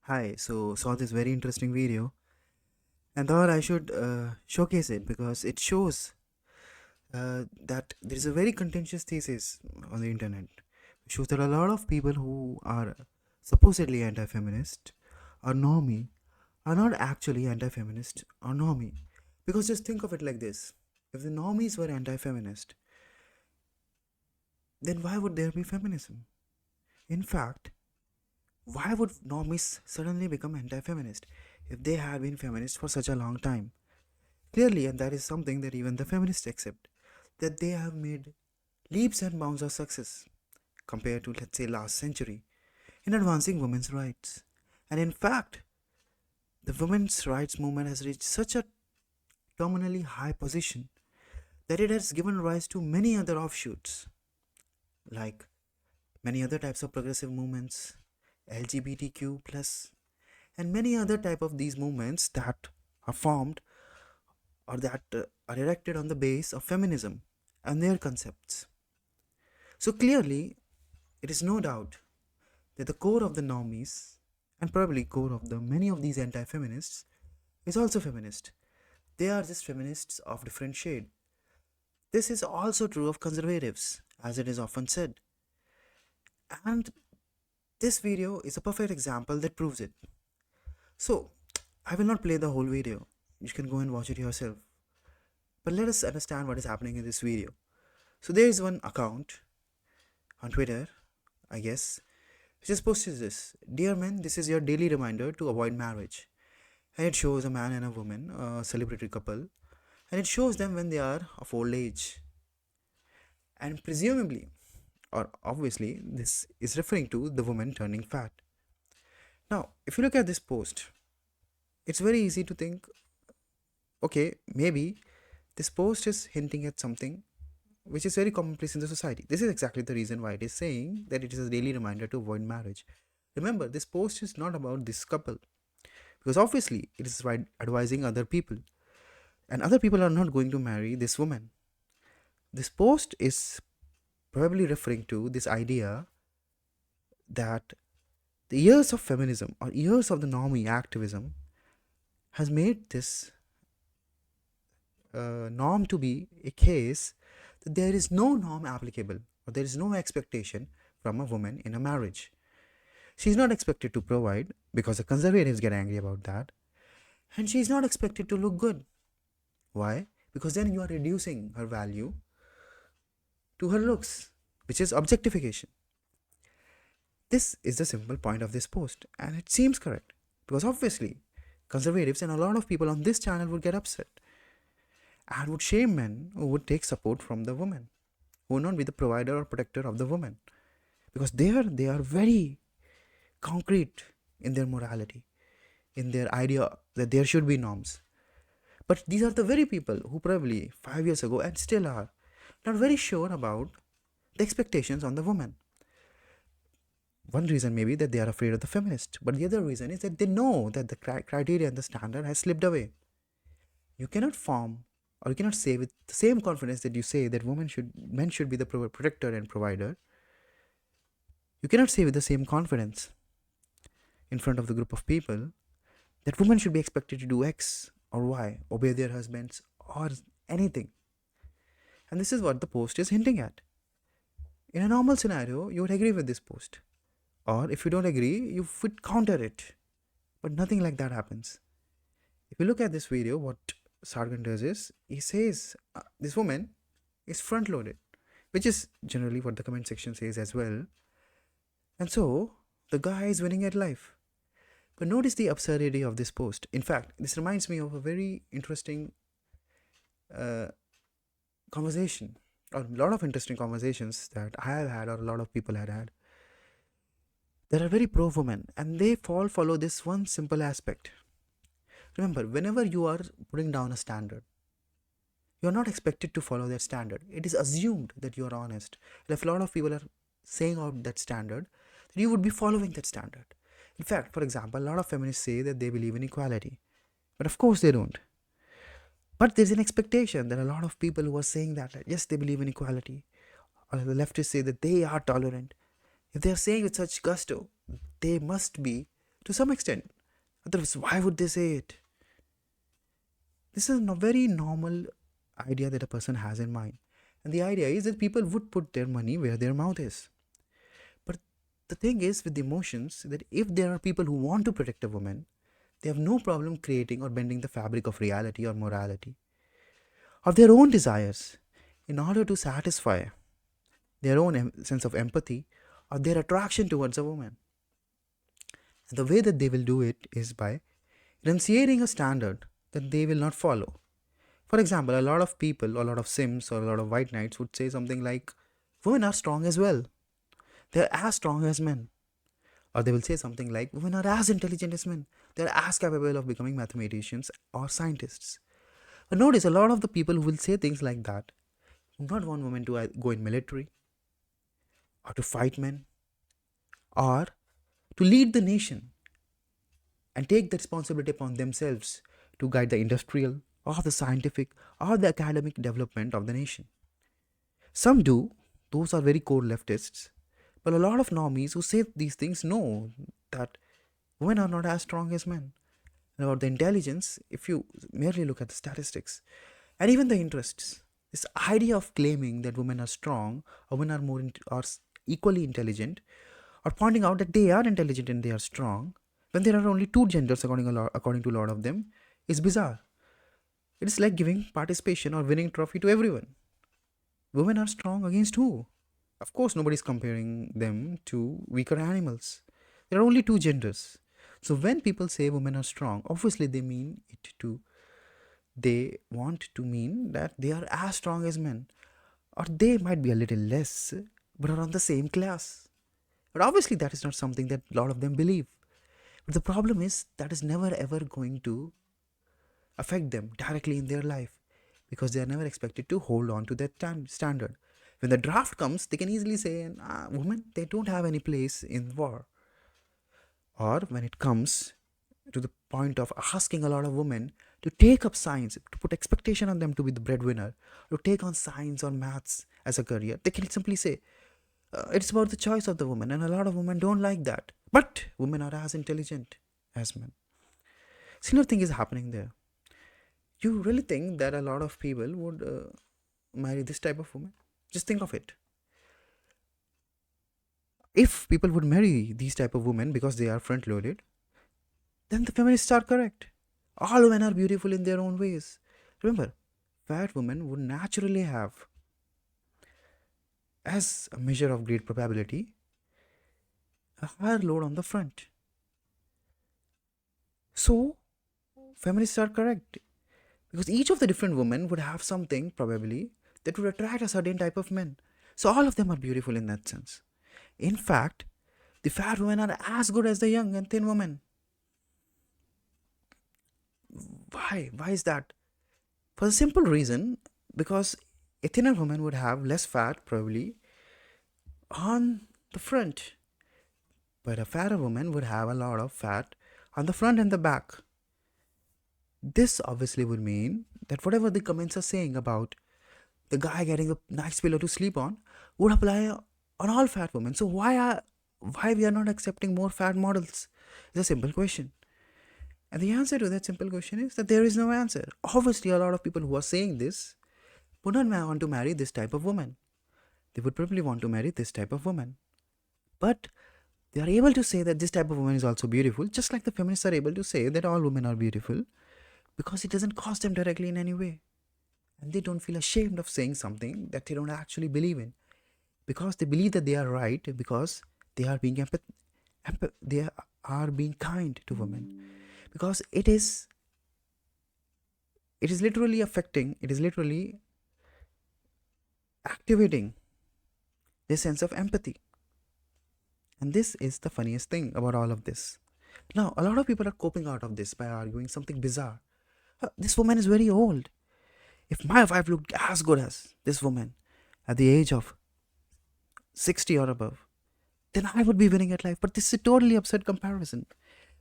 Hi, so saw this very interesting video and thought I should showcase it because it shows that there is a very contentious thesis on the internet. It shows that a lot of people who are supposedly anti-feminist or normie are not actually anti-feminist or normie. Because just think of it like this: if the normies were anti-feminist, then why would there be feminism? In fact, why would normies suddenly become anti-feminist if they have been feminist for such a long time? Clearly, and that is something that even the feminists accept, that they have made leaps and bounds of success compared to, let's say, last century in advancing women's rights. And in fact, the women's rights movement has reached such a terminally high position that it has given rise to many other offshoots, like many other types of progressive movements, LGBTQ plus, and many other type of these movements that are formed or that are erected on the base of feminism and their concepts. So clearly, it is no doubt that the core of the normies and probably core of the many of these anti-feminists is also feminist. They are just feminists of different shade. This is also true of conservatives, as it is often said. And this video is a perfect example that proves it. So, I will not play the whole video. You can go and watch it yourself. But let us understand what is happening in this video. So there is one account on Twitter, I guess, which just posted this: Dear men, this is your daily reminder to avoid marriage. And it shows a man and a woman, a celebrity couple, and it shows them when they are of old age. And presumably, or obviously, this is referring to the woman turning fat. Now, if you look at this post, it's very easy to think, okay, maybe this post is hinting at something which is very commonplace in the society. This is exactly the reason why it is saying that it is a daily reminder to avoid marriage. Remember, this post is not about this couple because obviously it is advising other people, and other people are not going to marry this woman. This post is probably referring to this idea that the years of feminism or years of the normie activism has made this norm to be a case that there is no norm applicable or there is no expectation from a woman in a marriage. She's not expected to provide because the conservatives get angry about that, and she's not expected to look good. Why? Because then you are reducing her value to her looks, which is objectification. This is the simple point of this post, and it seems correct because obviously conservatives and a lot of people on this channel would get upset and would shame men who would take support from the woman, who would not be the provider or protector of the woman, because they are very concrete in their morality, in their idea that there should be norms. But these are the very people who probably 5 years ago and still are not very sure about the expectations on the woman. One reason may be that they are afraid of the feminist, but the other reason is that they know that the criteria and the standard has slipped away. You cannot form or you cannot say with the same confidence that you say that men should be the protector and provider. You cannot say with the same confidence in front of the group of people that women should be expected to do X or Y, obey their husbands or anything. And this is what the post is hinting at. In a normal scenario, you would agree with this post. Or if you don't agree, you would counter it. But nothing like that happens. If you look at this video, what Sargon does is he says this woman is front loaded, which is generally what the comment section says as well. And so the guy is winning at life. But notice the absurdity of this post. In fact, this reminds me of a very interesting uh, conversation, or a lot of interesting conversations that I have had, or a lot of people had had, that are very pro woman, and they follow this one simple aspect. Remember, whenever you are putting down a standard, you are not expected to follow that standard. It is assumed that you are honest. And if a lot of people are saying out that standard, then you would be following that standard. In fact, for example, a lot of feminists say that they believe in equality, but of course they don't. But there's an expectation that a lot of people who are saying that, like, yes, they believe in equality, or the leftists say that they are tolerant. If they are saying with such gusto, they must be to some extent. Otherwise, why would they say it? This is a very normal idea that a person has in mind. And the idea is that people would put their money where their mouth is. But the thing is with emotions that if there are people who want to protect a woman, they have no problem creating or bending the fabric of reality or morality, of their own desires, in order to satisfy their own sense of empathy or their attraction towards a woman. And the way that they will do it is by enunciating a standard that they will not follow. For example, a lot of people, a lot of Sims, or a lot of white knights would say something like, women are strong as well. They're as strong as men. Or they will say something like, women are as intelligent as men. They're as capable of becoming mathematicians or scientists. But notice a lot of the people who will say things like that do not want women to go in military, or to fight men, or to lead the nation and take the responsibility upon themselves to guide the industrial or the scientific or the academic development of the nation. Some do, those are very core leftists, but a lot of normies who say these things know that women are not as strong as men. And about the intelligence, if you merely look at the statistics and even the interests, this idea of claiming that women are strong or women are are equally intelligent, or pointing out that they are intelligent and they are strong when there are only two genders according to a lot of them, is bizarre. It is like giving participation or winning trophy to everyone. Women are strong against who? Of course, nobody is comparing them to weaker animals. There are only two genders. So when people say women are strong, obviously they want to mean that they are as strong as men, or they might be a little less, but are on the same class. But obviously, that is not something that a lot of them believe. But the problem is that is never ever going to affect them directly in their life, because they are never expected to hold on to that standard. When the draft comes, they can easily say, women, they don't have any place in war. Or when it comes to the point of asking a lot of women to take up science, to put expectation on them to be the breadwinner, to take on science or maths as a career, they can simply say, it's about the choice of the woman, and a lot of women don't like that. But women are as intelligent as men. Similar thing is happening there. You really think that a lot of people would marry this type of woman? Just think of it. If people would marry these type of women because they are front loaded, then the feminists are correct. All women are beautiful in their own ways. Remember, fat women would naturally have, as a measure of great probability, a higher load on the front. So, feminists are correct, because each of the different women would have something probably that would attract a certain type of men. So all of them are beautiful in that sense. In fact, the fat women are as good as the young and thin women. Why? Why is that? For the simple reason, because a thinner woman would have less fat probably on the front, but a fatter woman would have a lot of fat on the front and the back. This obviously would mean that whatever the comments are saying about the guy getting a nice pillow to sleep on would apply on all fat women. So why we are not accepting more fat models? It's a simple question. And the answer to that simple question is that there is no answer. Obviously, a lot of people who are saying this would not want to marry this type of woman. They would probably want to marry this type of woman. But they are able to say that this type of woman is also beautiful, just like the feminists are able to say that all women are beautiful, because it doesn't cost them directly in any way. And they don't feel ashamed of saying something that they don't actually believe in, because they believe that they are right, because they are being they are being kind to women, because it is literally affecting, it is literally activating their sense of empathy. And this is the funniest thing about all of this. Now, a lot of people are coping out of this by arguing something bizarre. This woman is very old. If my wife looked as good as this woman at the age of 60 or above, then I would be winning at life. But this is a totally absurd comparison,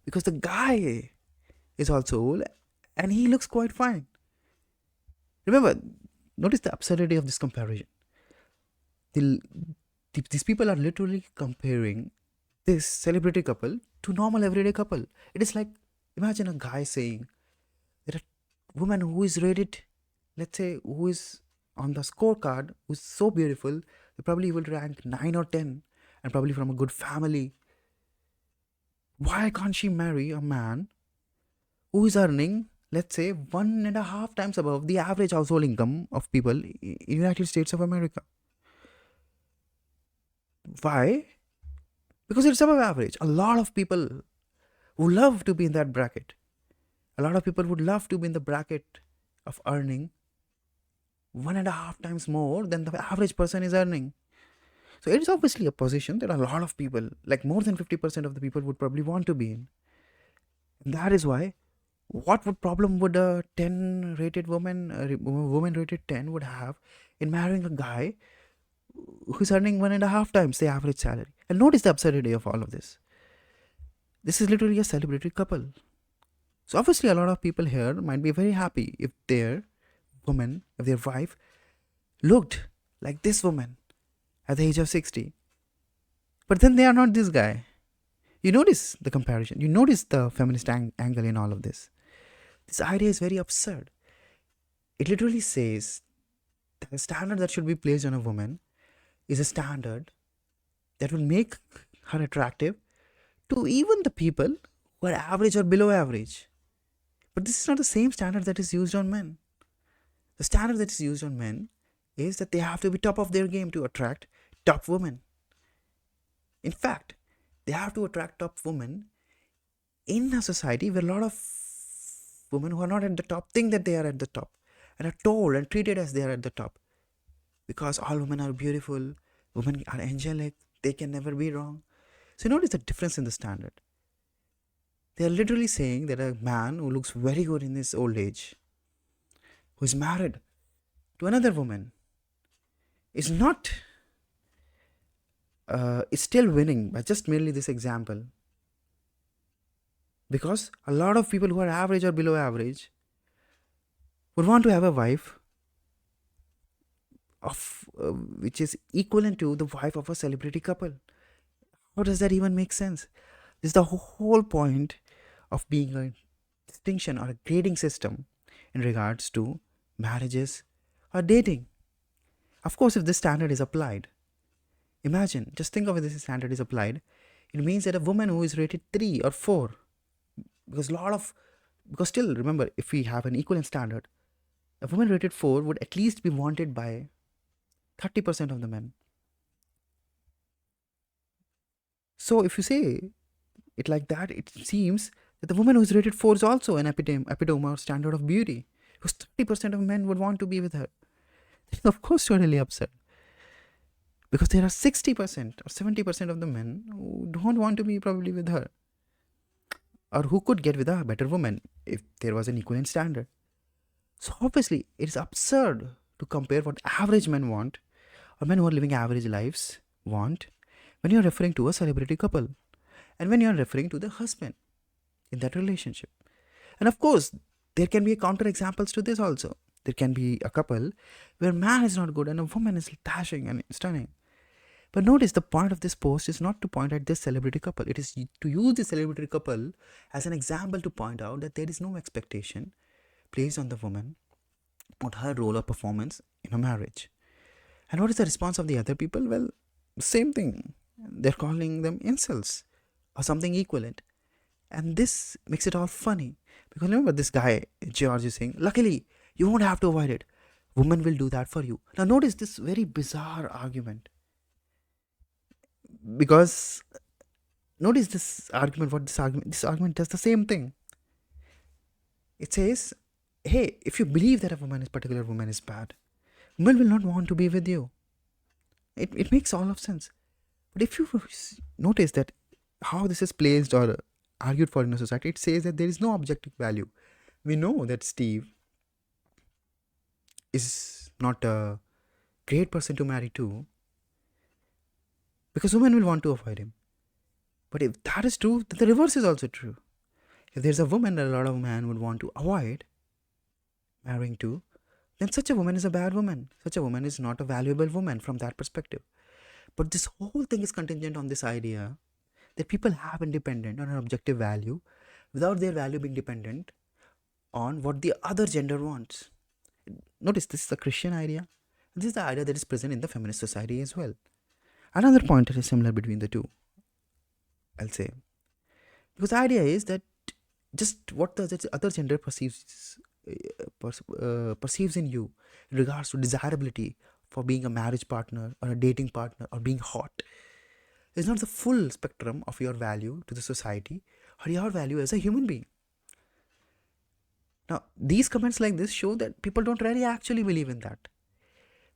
because the guy is also old and he looks quite fine. Remember, notice the absurdity of this comparison. These people are literally comparing this celebrity couple to normal everyday couple. It is like, imagine a guy saying that a woman who is rated, let's say, who is on the scorecard, who's so beautiful, they probably will rank 9 or 10 and probably from a good family. Why can't she marry a man who is earning, let's say, 1.5 times above the average household income of people in United States of America? Why? Because it's above average. A lot of people who love to be in that bracket. A lot of people would love to be in the bracket of earning 1.5 times more than the average person is earning. So it is obviously a position that a lot of people, like more than 50% of the people, would probably want to be in. And that is why, what would problem would a 10 rated woman, woman rated 10 would have in marrying a guy who's earning 1.5 times the average salary? And notice the absurdity of all of this. This is literally a celebrity couple. So obviously a lot of people here might be very happy if their woman, if their wife looked like this woman at the age of 60. But then they are not this guy. You notice the comparison. You notice the feminist angle in all of this. This idea is very absurd. It literally says that the standard that should be placed on a woman is a standard that will make her attractive to even the people who are average or below average. But this is not the same standard that is used on men. The standard that is used on men is that they have to be top of their game to attract top women. In fact, they have to attract top women in a society where a lot of women who are not at the top think that they are at the top and are told and treated as they are at the top. Because all women are beautiful, women are angelic, they can never be wrong. So notice the difference in the standard. They are literally saying that a man who looks very good in his old age, who is married to another woman, is not, is still winning by just merely this example. Because a lot of people who are average or below average would want to have a wife of which is equivalent to the wife of a celebrity couple. How does that even make sense? This is the whole point of being a distinction or a grading system in regards to marriages or dating. Of course, if this standard is applied, imagine, just think of it, this standard is applied, it means that a woman who is rated 3 or 4, because still remember, if we have an equivalent standard, a woman rated 4 would at least be wanted by 30% of the men. So if you say it like that, it seems that the woman who is rated 4 is also an epitome or standard of beauty, because 30% of men would want to be with her. This is of course totally absurd. Because there are 60% or 70% of the men who don't want to be probably with her, or who could get with a better woman if there was an equivalent standard. So obviously it is absurd to compare what average men want, or men who are living average lives want, when you are referring to a celebrity couple and when you are referring to the husband in that relationship. And of course, there can be counter examples to this also. There can be a couple where man is not good and a woman is dashing and stunning. But notice, the point of this post is not to point at this celebrity couple. It is to use the celebrity couple as an example to point out that there is no expectation placed on the woman on her role or performance in a marriage. And what is the response of the other people? Well, same thing. They're calling them insults or something equivalent. And this makes it all funny. Because remember, this guy, George, is saying, luckily, you won't have to avoid it. Women will do that for you. Now notice this very bizarre argument. Because notice this argument, this argument does the same thing. It says, hey, if you believe that a particular woman is bad, women will not want to be with you. It makes all of sense. But if you notice that how this is placed or argued for in a society, it says that there is no objective value. We know that Steve is not a great person to marry to, because women will want to avoid him. But if that is true, then the reverse is also true. If there's a woman that a lot of men would want to avoid marrying to, then such a woman is a bad woman. Such a woman is not a valuable woman from that perspective. But this whole thing is contingent on this idea that people have independent on an objective value without their value being dependent on what the other gender wants. Notice this is a Christian idea. This is the idea that is present in the feminist society as well. Another point that is similar between the two, I'll say. Because the idea is that just what the other gender perceives in you in regards to desirability for being a marriage partner or a dating partner or being hot is not the full spectrum of your value to the society or your value as a human being. Now, these comments like this show that people don't really actually believe in that.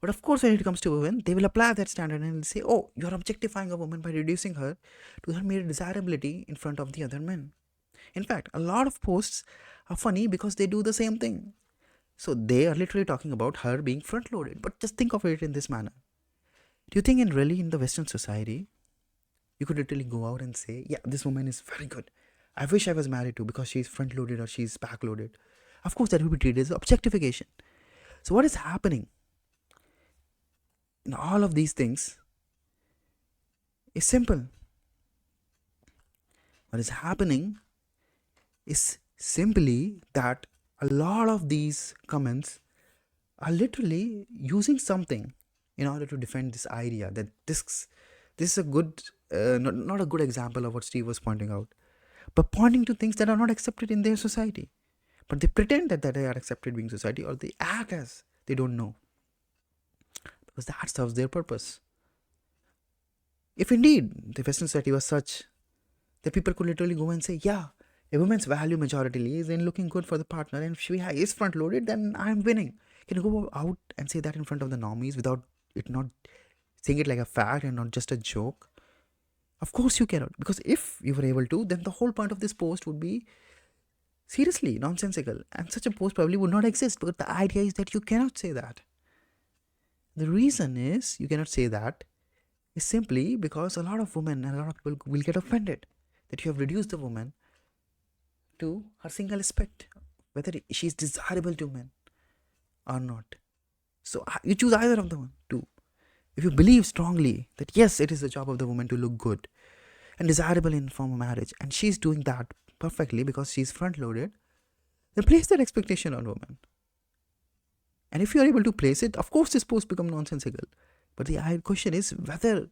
But of course, when it comes to women, they will apply that standard and will say, oh, you're objectifying a woman by reducing her to her mere desirability in front of the other men. In fact, a lot of posts are funny because they do the same thing. So they are literally talking about her being front loaded. But just think of it in this manner. Do you think in the Western society, you could literally go out and say, yeah, this woman is very good. I wish I was married to because she's front loaded or she's back loaded. Of course, that would be treated as objectification. So what is happening in all of these things is simple. What is happening is simply that a lot of these comments are literally using something in order to defend this idea that this is a good, not a good example of what Steve was pointing out, but pointing to things that are not accepted in their society. But they pretend that they are accepted being society, or they act as they don't know, because that serves their purpose. If indeed the Western society was such that people could literally go and say, yeah, a woman's value majority is in looking good for the partner, and if she is front loaded, then I'm winning. Can you go out and say that in front of the normies without it not saying it like a fact and not just a joke? Of course you cannot, because if you were able to, then the whole point of this post would be seriously nonsensical, and such a post probably would not exist, because the idea is that you cannot say that. The reason is you cannot say that is simply because a lot of women and a lot of people will get offended that you have reduced the woman to her single aspect, whether she is desirable to men or not. So you choose either of the one two. If you believe strongly that yes, it is the job of the woman to look good and desirable in form of marriage, and she's doing that perfectly because she's front loaded, then place that expectation on women. And if you are able to place it, of course this post becomes nonsensical. But the question is whether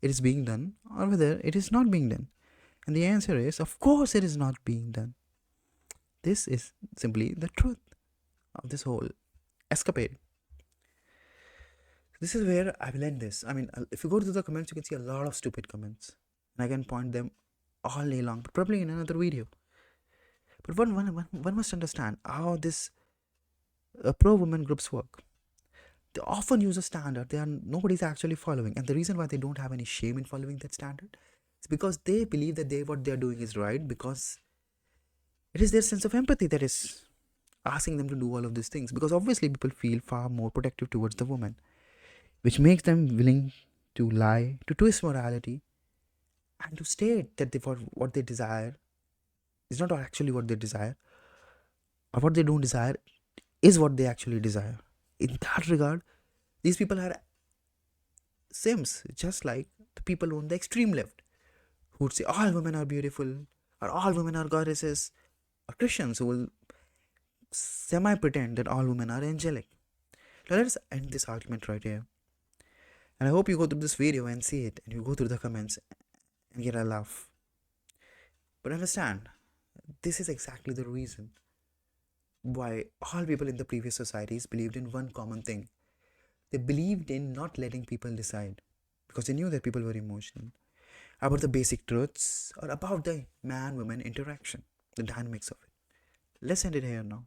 it is being done or whether it is not being done. And the answer is, of course it is not being done. This is simply the truth of this whole escapade. This is where I will end this. I mean, if you go to the comments, you can see a lot of stupid comments. And I can point them all day long, but probably in another video. But one must understand how this pro-women groups work. They often use a standard nobody's actually following. And the reason why they don't have any shame in following that standard is because they believe that what they're doing is right, because it is their sense of empathy that is asking them to do all of these things. Because obviously people feel far more protective towards the woman, which makes them willing to lie, to twist morality, and to state that what they desire is not actually what they desire, or what they don't desire is what they actually desire. In that regard, these people are simps, just like the people on the extreme left, who would say all women are beautiful, or all women are goddesses, or Christians who will semi-pretend that all women are angelic. Now let us end this argument right here. And I hope you go through this video and see it, and you go through the comments and get a laugh. But understand, this is exactly the reason why all people in the previous societies believed in one common thing. They believed in not letting people decide, because they knew that people were emotional about the basic truths or about the man-woman interaction, the dynamics of it. Let's end it here now.